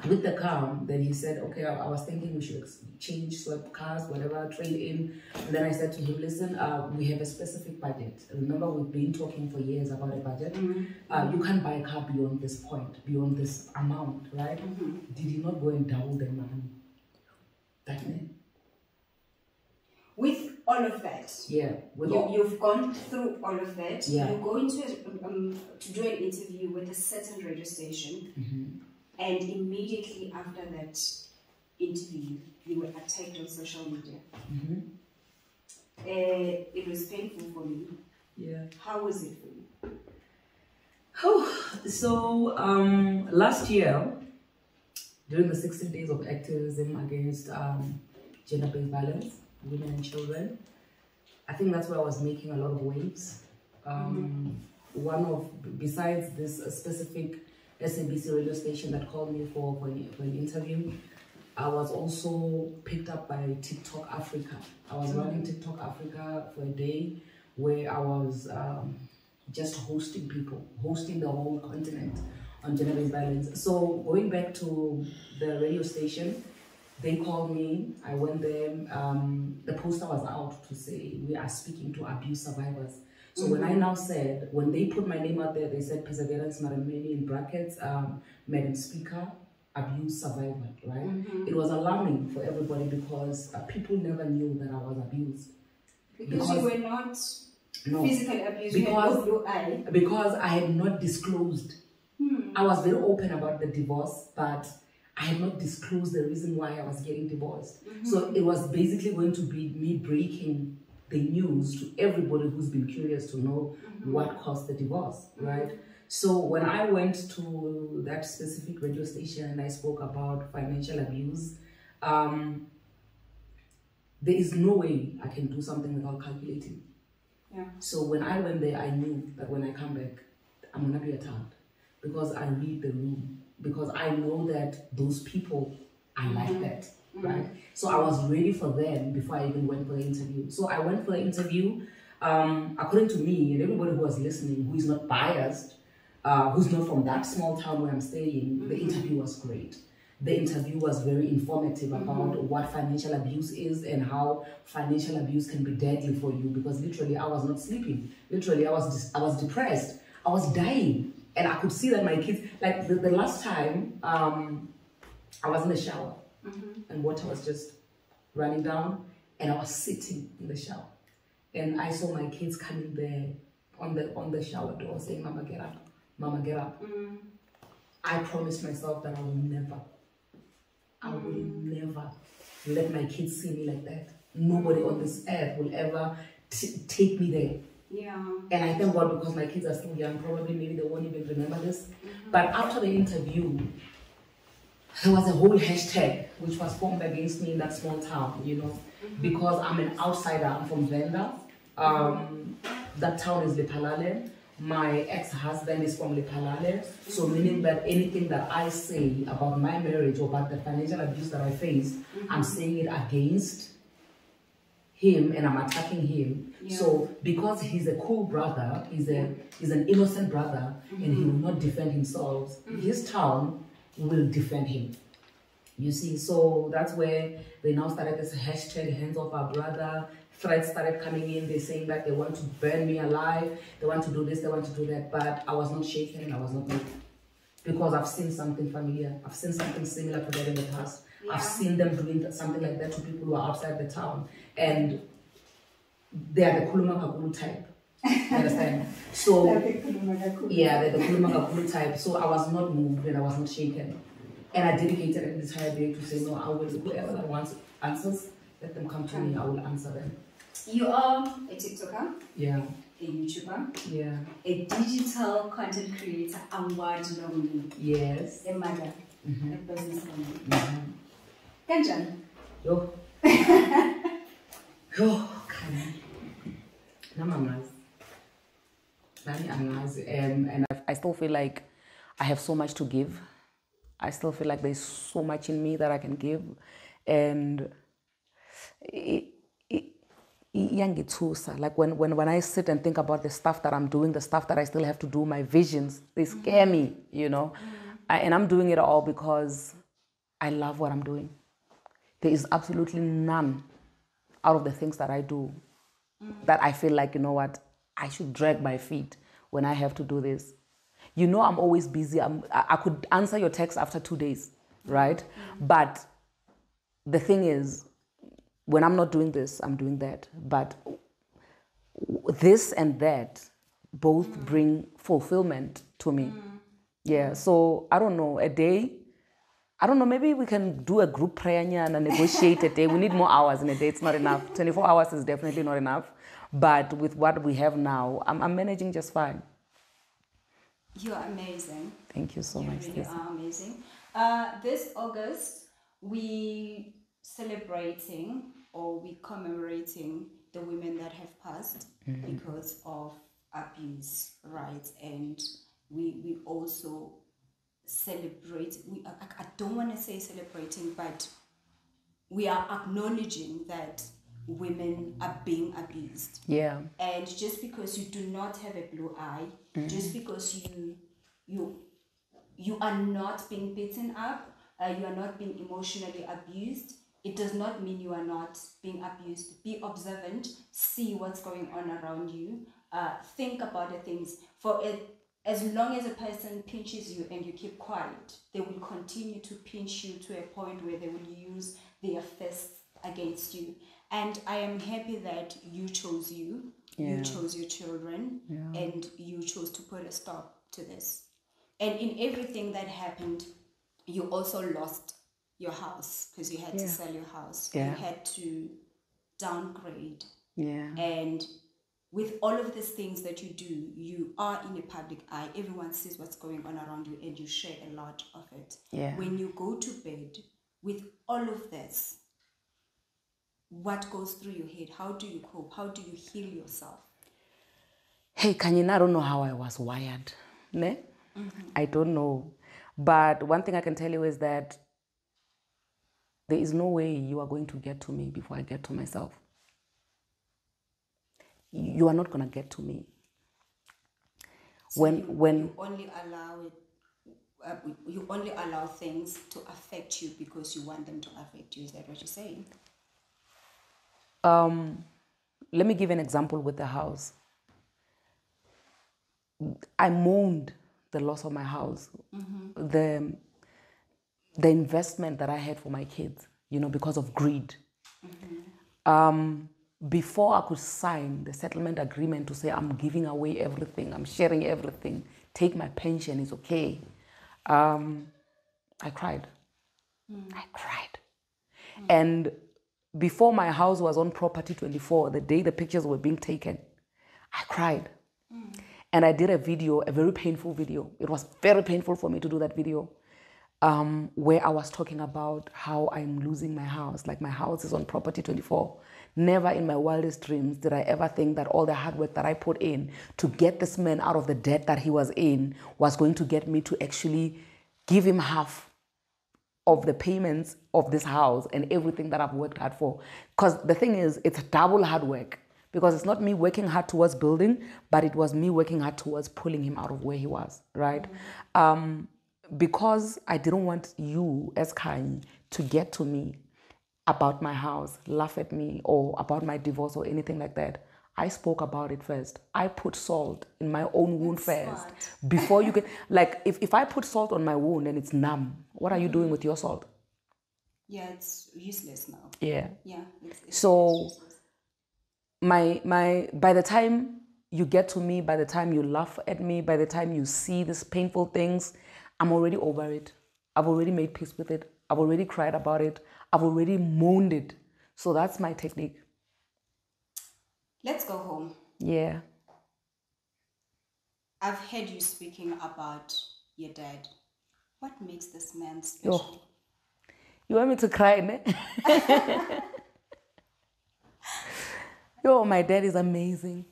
with the car, then he said, okay, I was thinking we should change, swap cars, whatever, trade in. And then I said to him, listen, we have a specific budget. Remember, we've been talking for years about a budget. You can't buy a car beyond this point, beyond this amount, right? Did he not go and double the money? That man. With all of that, you've gone through all of that. You're going to do an interview with a certain registration, and immediately after that interview, you were attacked on social media. It was painful for me. How was it for you? So last year, during the 16 days of activism against gender-based violence, women and children, I think that's where I was making a lot of waves. Besides this specific SABC radio station that called me for an interview. I was also picked up by TikTok Africa. I was running TikTok Africa for a day where I was just hosting people, hosting the whole continent on gender-based violence. So going back to the radio station, they called me, I went there, the poster was out to say, we are speaking to abuse survivors. So when I now said, when they put my name out there, they said Perseverance Marameni in brackets, Madam Speaker, abuse survivor, right? It was alarming for everybody because people never knew that I was abused. Because you were not physically abused, you had no blue eye. Because I had not disclosed. I was very open about the divorce, but I had not disclosed the reason why I was getting divorced. So it was basically going to be me breaking the news to everybody who's been curious to know what caused the divorce, right? So when I went to that specific radio station and I spoke about financial abuse, there is no way I can do something without calculating. Yeah. So when I went there, I knew that when I come back, I'm gonna be attacked because I read the room, because I know that those people are like that, right? So I was ready for them before I even went for the interview. So I went for the interview. According to me and everybody who was listening, who is not biased, who's not from that small town where I'm staying, the interview was great. The interview was very informative about what financial abuse is and how financial abuse can be deadly for you, because literally I was not sleeping. Literally I was depressed. I was dying. And I could see that my kids, like the last time, I was in the shower and water was just running down and I was sitting in the shower. And I saw my kids coming there on the shower door saying, Mama, get up. Mama, get up. I promised myself that I will never let my kids see me like that. Nobody on this earth will ever take me there. Yeah. And I thank God because my kids are still young, probably maybe they won't even remember this. But after the interview, there was a whole hashtag which was formed against me in that small town, you know, because I'm an outsider. I'm from Venda. That town is Lephalale. My ex-husband is from Lephalale. So meaning that anything that I say about my marriage or about the financial abuse that I faced, I'm saying it against him and I'm attacking him. Yeah. So because he's a cool brother, he's an innocent brother, and he will not defend himself, his town will defend him. You see, so that's where they now started this hashtag, hands off our brother. Threats started coming in. They're saying that they want to burn me alive, they want to do this, they want to do that. But I was not shaken and I was not moved, because I've seen something familiar. I've seen something similar to that in the past. Yeah. I've seen them doing something like that to people who are outside the town. And they are the Kuluma Kakulu type. You understand? So, yeah, they're the Kuluma Kakulu type. So I was not moved and I was not shaken. And I dedicated an entire day to say, no, I will, whoever that wants answers, let them come to me, I will answer them. You are a TikToker. Yeah. A YouTuber. Yeah. A digital content creator, award nominee. Yes. A mother. A business woman. Kanjan. Yo. Yo, Khanyie. And I still feel like I have so much to give. I still feel like there's so much in me that I can give. And like when I sit and think about the stuff that I'm doing, the stuff that I still have to do, my visions, they scare me, you know. And I'm doing it all because I love what I'm doing. There is absolutely none out of the things that I do that I feel like, you know what, I should drag my feet when I have to do this. You know, I'm always busy. I could answer your text after 2 days, right? But the thing is, when I'm not doing this, I'm doing that. But this and that both bring fulfillment to me. Yeah, so I don't know, a day, I don't know, maybe we can do a group prayer and negotiate a day. We need more hours in a day. It's not enough. 24 hours is definitely not enough. But with what we have now, I'm managing just fine. You're amazing. Thank you so much. You really are amazing. This August, we celebrating or we commemorating the women that have passed because of abuse, right? And we also celebrate. I don't want to say celebrating, but we are acknowledging that women are being abused. Yeah. And just because you do not have a blue eye, just because you are not being beaten up, you are not being emotionally abused, it does not mean you are not being abused. Be observant, see what's going on around you, think about the things. As long as a person pinches you and you keep quiet, they will continue to pinch you to a point where they will use their fists against you. And I am happy that you chose you chose your children, and you chose to put a stop to this. And in everything that happened, you also lost your house because you had to sell your house. You had to downgrade. And with all of these things that you do, you are in a public eye. Everyone sees what's going on around you, and you share a lot of it. When you go to bed with all of this, what goes through your head? How do you cope? How do you heal yourself? Hey, Khanyie, I don't know how I was wired. Ne? I don't know. But one thing I can tell you is that there is no way you are going to get to me before I get to myself. You are not going to get to me. So you only allow it. You only allow things to affect you because you want them to affect you. Is that what you're saying? Let me give an example with the house. I mourned the loss of my house, the investment that I had for my kids, because of greed. Before I could sign the settlement agreement to say I'm giving away everything, I'm sharing everything, take my pension, it's okay. I cried. I cried. And before my house was on Property 24, the day the pictures were being taken, I cried. And I did a video, a very painful video. It was very painful for me to do that video, where I was talking about how I'm losing my house. Like, my house is on Property 24. Never in my wildest dreams did I ever think that all the hard work that I put in to get this man out of the debt that he was in was going to get me to actually give him half of the payments of this house and everything that I've worked hard for. Because the thing is, it's double hard work. Because it's not me working hard towards building, but it was me working hard towards pulling him out of where he was, right? Because I didn't want you, as Khanyie, to get to me about my house, laugh at me, or about my divorce or anything like that. I spoke about it first. I put salt in my own wound first. Before you get, like, if I put salt on my wound and it's numb, what are you doing with your salt? Yeah, it's useless now. Yeah. Yeah. So by the time you get to me, by the time you laugh at me, by the time you see these painful things, I'm already over it. I've already made peace with it. I've already cried about it. I've already moaned it. So that's my technique. Let's go home. Yeah. I've heard you speaking about your dad. What makes this man special? You want me to cry, ne? My dad is amazing.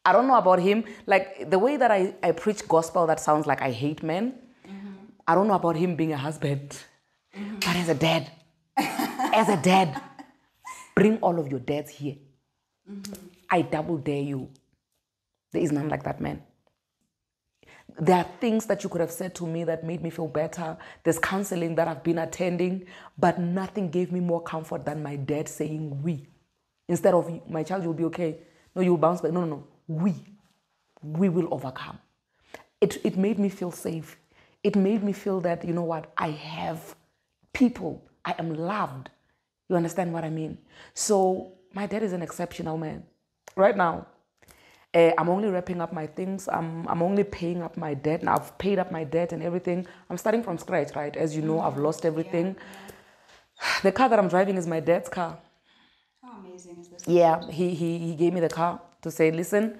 I don't know about him. Like, the way that I preach gospel, that sounds like I hate men. I don't know about him being a husband. But as a dad, bring all of your dads here. I double dare you. There is none like that man. There are things that you could have said to me that made me feel better. There's counseling that I've been attending, but nothing gave me more comfort than my dad saying we. Instead of, my child, you'll be okay. No, you'll bounce back. No. We will overcome. It made me feel safe. It made me feel that, you know what, I have people. I am loved. You understand what I mean? So my dad is an exceptional man. Right now, I'm only wrapping up my things. I'm only paying up my debt. Now I've paid up my debt and everything. I'm starting from scratch, right? As you know, I've lost everything. The car that I'm driving is my dad's car. How amazing is this? Yeah, he gave me the car to say, listen,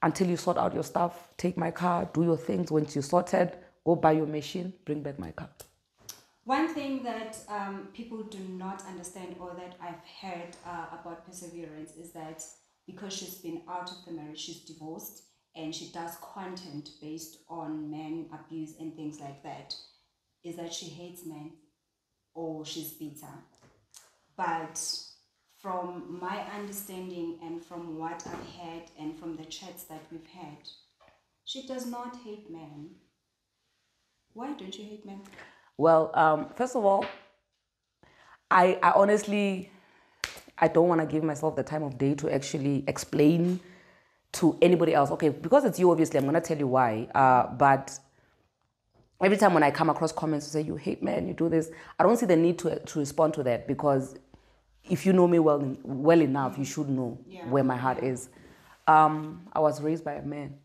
until you sort out your stuff, take my car, do your things. Once you sorted, go buy your machine, bring back my car. One thing that people do not understand, or that I've heard about Perseverance, is that because she's been out of the marriage, she's divorced, and she does content based on men abuse and things like that, is that she hates men or she's bitter. But from my understanding and from what I've heard and from the chats that we've had, she does not hate men. Why don't you hate men? Well, first of all, I honestly, I don't want to give myself the time of day to actually explain to anybody else. Okay, because it's you, obviously, I'm going to tell you why. But every time when I come across comments to say, you hate men, you do this, I don't see the need to respond to that, because if you know me well enough, you should know where my heart is. I was raised by a man.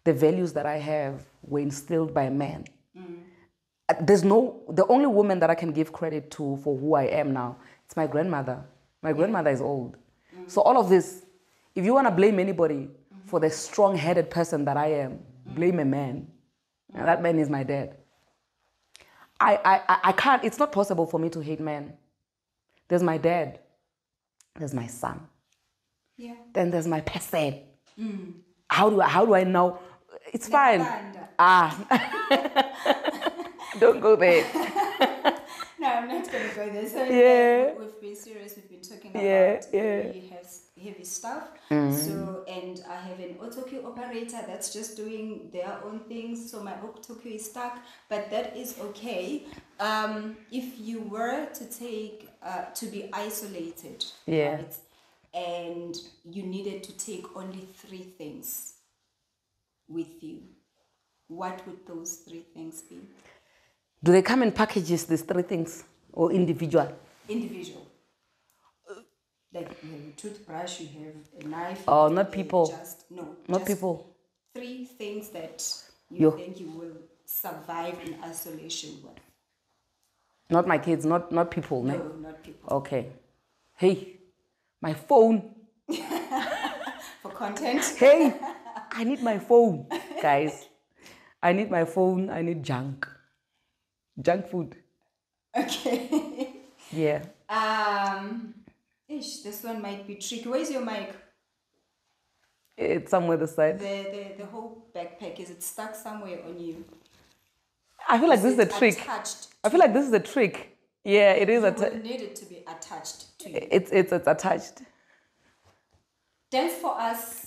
The values that I have were instilled by a man. The only woman that I can give credit to for who I am now, it's my grandmother. My grandmother is old. So all of this, if you want to blame anybody for the strong-headed person that I am, blame a man. And that man is my dad. I can't, it's not possible for me to hate men. There's my dad. There's my son. Yeah. Then there's my person. How do I know? It's fine. Don't go there. No, I'm not going to go there. So we've been serious. We've been talking about really heavy stuff. So, and I have an auto-cue operator that's just doing their own things. So my auto-cue is stuck, but that is okay. If you were to take, to be isolated, right, and you needed to take only 3 things with you, what would those 3 things be? Do they come in packages, these 3 things, or individual? Individual. Like you have a toothbrush, you have a knife. Oh, not people. Not people. 3 things that you think you will survive in isolation with. Not my kids, not people. No, not people. Okay. Hey, my phone. For content. Hey, I need my phone, guys. I need my phone. I need junk food. Okay. Yeah. This one might be tricky. Where's your mic? It's somewhere the side. The whole backpack, is it stuck somewhere on you? I feel like this is a trick. I feel like this is a trick. Yeah, it is. It would need it to be attached to you. It's attached. Dance for us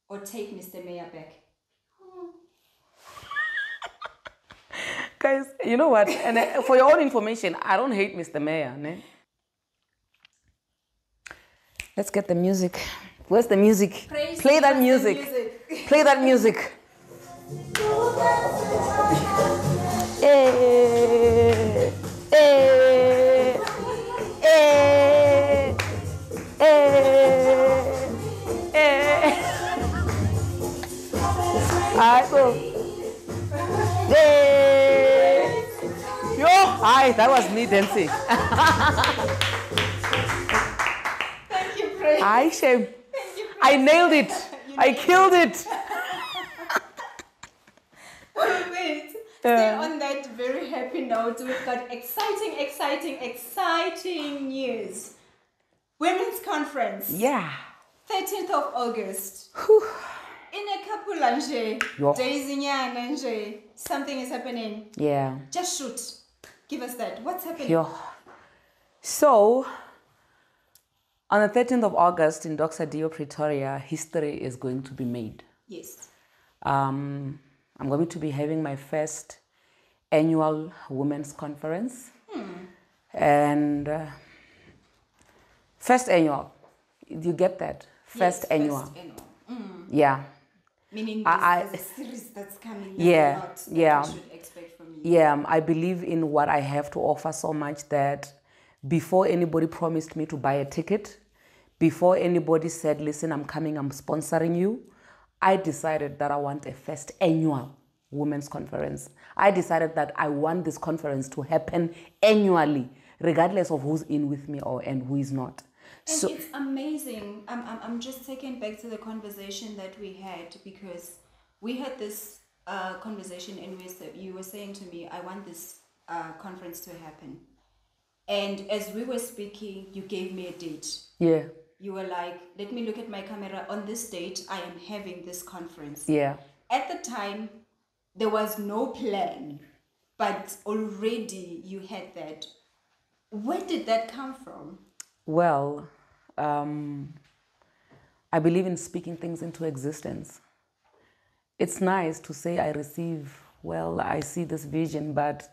or take Mr. Mayor back. Guys, you know what? And for your own information, I don't hate Mr. Mayor. Ne? Let's get the music. Where's the music? Play that music. Play that music. Hey, hey, hey, hey, hey. Alright, so. Hey. Yo, hi, that was me dancing. Thank you, Praise. Hi, shame. I nailed it. I killed it. Wait. Still on that very happy note, we've got exciting news. Women's Conference. Yeah. 13th of August. Whew. In a couple of days, something is happening. Yeah. Just shoot. Give us that. What's happening? Yo. So, on the 13th of August in Dr. Dio, Pretoria, history is going to be made. Yes. I'm going to be having my first annual women's conference. And first annual. You get that? First annual. First annual. Yeah. Meaning there's a series that's coming. We should expect from you. Yeah, I believe in what I have to offer so much that before anybody promised me to buy a ticket, before anybody said, listen, I'm coming, I'm sponsoring you, I decided that I want a first annual women's conference. I decided that I want this conference to happen annually, regardless of who's in with me and who is not. And so it's amazing. I'm just taking back to the conversation that we had, because we had this conversation and you were saying to me, I want this conference to happen. And as we were speaking, you gave me a date. Yeah. you were like, let me look at my camera. On this date, I am having this conference. Yeah. At the time, there was no plan, but already you had that. Where did that come from? Well, I believe in speaking things into existence. It's nice to say I receive, well, I see this vision, but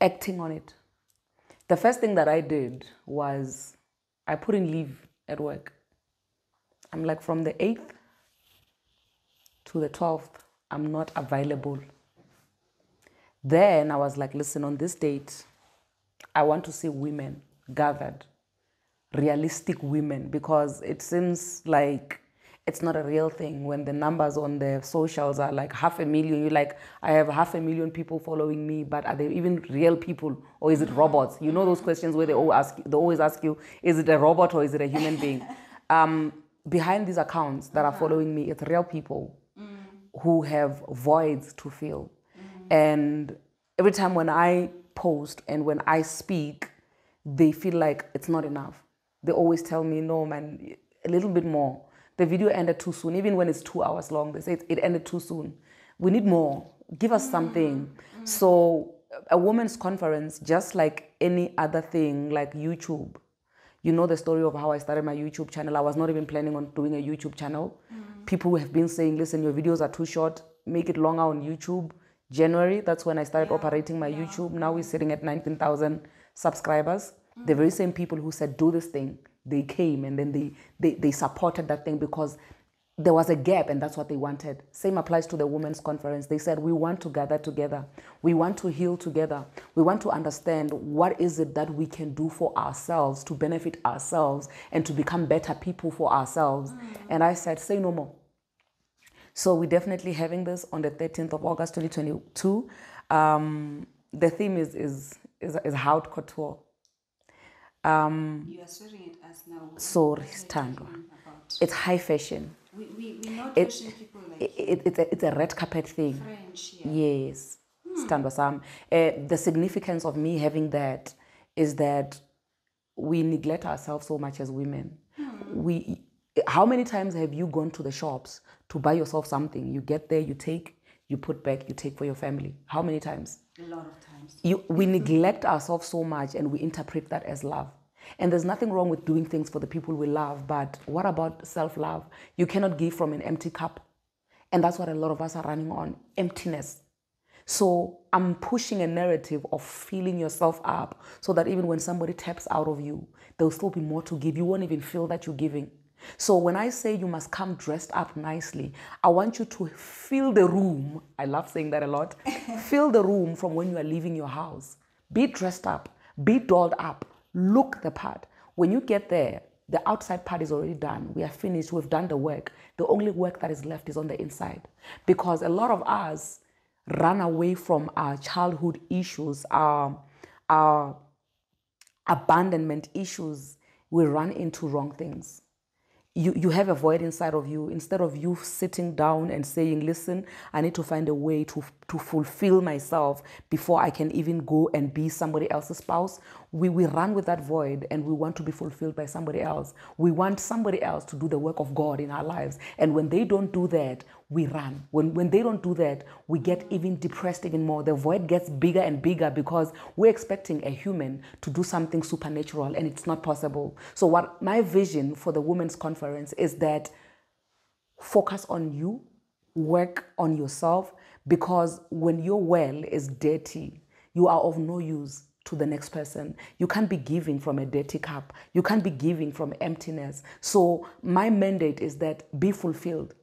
acting on it. The first thing that I did was I put in leave at work. I'm like, from the 8th to the 12th, I'm not available. Then I was like, listen, on this date, I want to see women gathered, realistic women, because it seems like it's not a real thing when the numbers on the socials are like 500,000. You're like, I have 500,000 people following me, but are they even real people or is it robots? You know those questions where they always ask you, is it a robot or is it a human being? Behind these accounts that are following me, it's real people who have voids to fill. And every time when I post and when I speak, they feel like it's not enough. They always tell me, no, man, a little bit more. The video ended too soon. Even when it's 2 hours long, they say it ended too soon. We need more. Give us something. So a women's conference, just like any other thing, like YouTube. You know the story of how I started my YouTube channel. I was not even planning on doing a YouTube channel. People have been saying, listen, your videos are too short. Make it longer on YouTube. January, that's when I started operating my YouTube. Now we're sitting at 19,000 subscribers. The very same people who said, do this thing, they came and then they supported that thing because there was a gap and that's what they wanted. Same applies to the women's conference. They said, we want to gather together. We want to heal together. We want to understand what is it that we can do for ourselves to benefit ourselves and to become better people for ourselves. And I said, say no more. So we're definitely having this on the 13th of August, 2022. The theme is haute couture. You are sharing it as now. Sorry, Stando. It's high fashion. We're not pushing people like it's a red carpet thing. French, yeah. Yes. Stando Sam. The significance of me having that is that we neglect ourselves so much as women. How many times have you gone to the shops to buy yourself something? You get there, you take, you put back, you take for your family. How many times? A lot of times. We neglect ourselves so much and we interpret that as love. And there's nothing wrong with doing things for the people we love, but what about self-love? You cannot give from an empty cup. And that's what a lot of us are running on, emptiness. So I'm pushing a narrative of filling yourself up so that even when somebody taps out of you, there'll still be more to give. You won't even feel that you're giving. So when I say you must come dressed up nicely, I want you to fill the room. I love saying that a lot. Fill the room from when you are leaving your house. Be dressed up, be dolled up, look the part. When you get there, the outside part is already done. We are finished, we've done the work. The only work that is left is on the inside. Because a lot of us run away from our childhood issues, our abandonment issues. We run into wrong things. You have a void inside of you. Instead of you sitting down and saying, listen, I need to find a way to fulfill myself before I can even go and be somebody else's spouse, we run with that void and we want to be fulfilled by somebody else. We want somebody else to do the work of God in our lives. And when they don't do that, we run. When they don't do that, we get even depressed even more. The void gets bigger and bigger because we're expecting a human to do something supernatural and it's not possible. So what my vision for the women's conference is that focus on you, work on yourself, because when your well is dirty, you are of no use to the next person. You can't be giving from a dirty cup. You can't be giving from emptiness. So my mandate is that be fulfilled.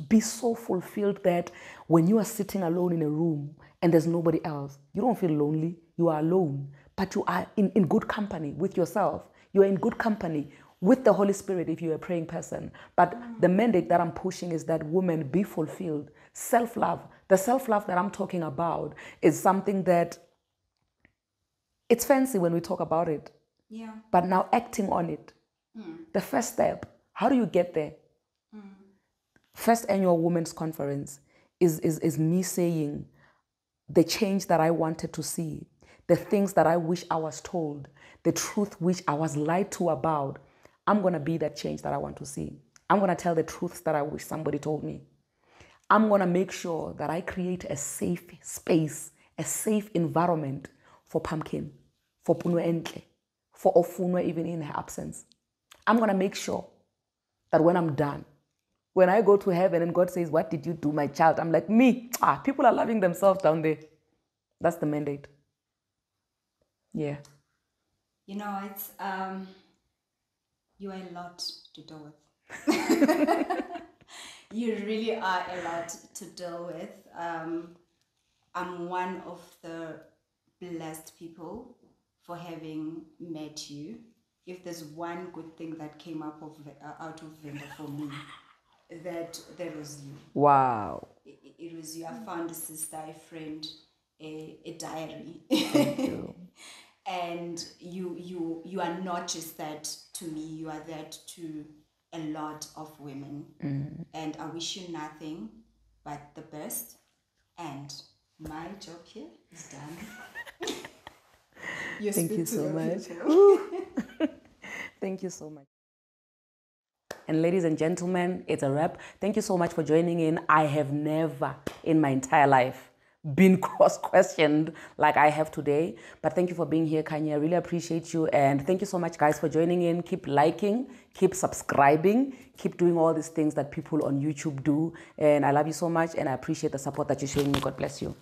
Be so fulfilled that when you are sitting alone in a room and there's nobody else, you don't feel lonely. You are alone, but you are in good company with yourself. You are in good company with the Holy Spirit if you're a praying person. But the mandate that I'm pushing is that women be fulfilled. Self-love. The self-love that I'm talking about is something that it's fancy when we talk about it. Yeah. But now acting on it. The first step, how do you get there? First annual women's conference is me saying the change that I wanted to see, the things that I wish I was told, the truth which I was lied to about. I'm going to be that change that I want to see. I'm going to tell the truths that I wish somebody told me. I'm going to make sure that I create a safe space, a safe environment for Pumpkin, for Punwe Entle, for Ofunwe even in her absence. I'm going to make sure that when I'm done, when I go to heaven and God says, what did you do, my child? I'm like, me, people are loving themselves down there. That's the mandate. Yeah. You know, it's, you are a lot to deal with. You really are a lot to deal with. I'm one of the blessed people for having met you. If there's one good thing that came out of Venda for me, that was you. Wow. It was you. I found a sister, a friend, a diary. Thank you. And you are not just that to me, you are that to a lot of women. And I wish you nothing but the best. And my job here is done. Thank you so much. Thank you so much. And ladies and gentlemen, it's a wrap. Thank you so much for joining in. I have never in my entire life been cross-questioned like I have today. But thank you for being here, Khanyie. I really appreciate you. And thank you so much, guys, for joining in. Keep liking, keep subscribing, keep doing all these things that people on YouTube do. And I love you so much, and I appreciate the support that you're showing me. God bless you.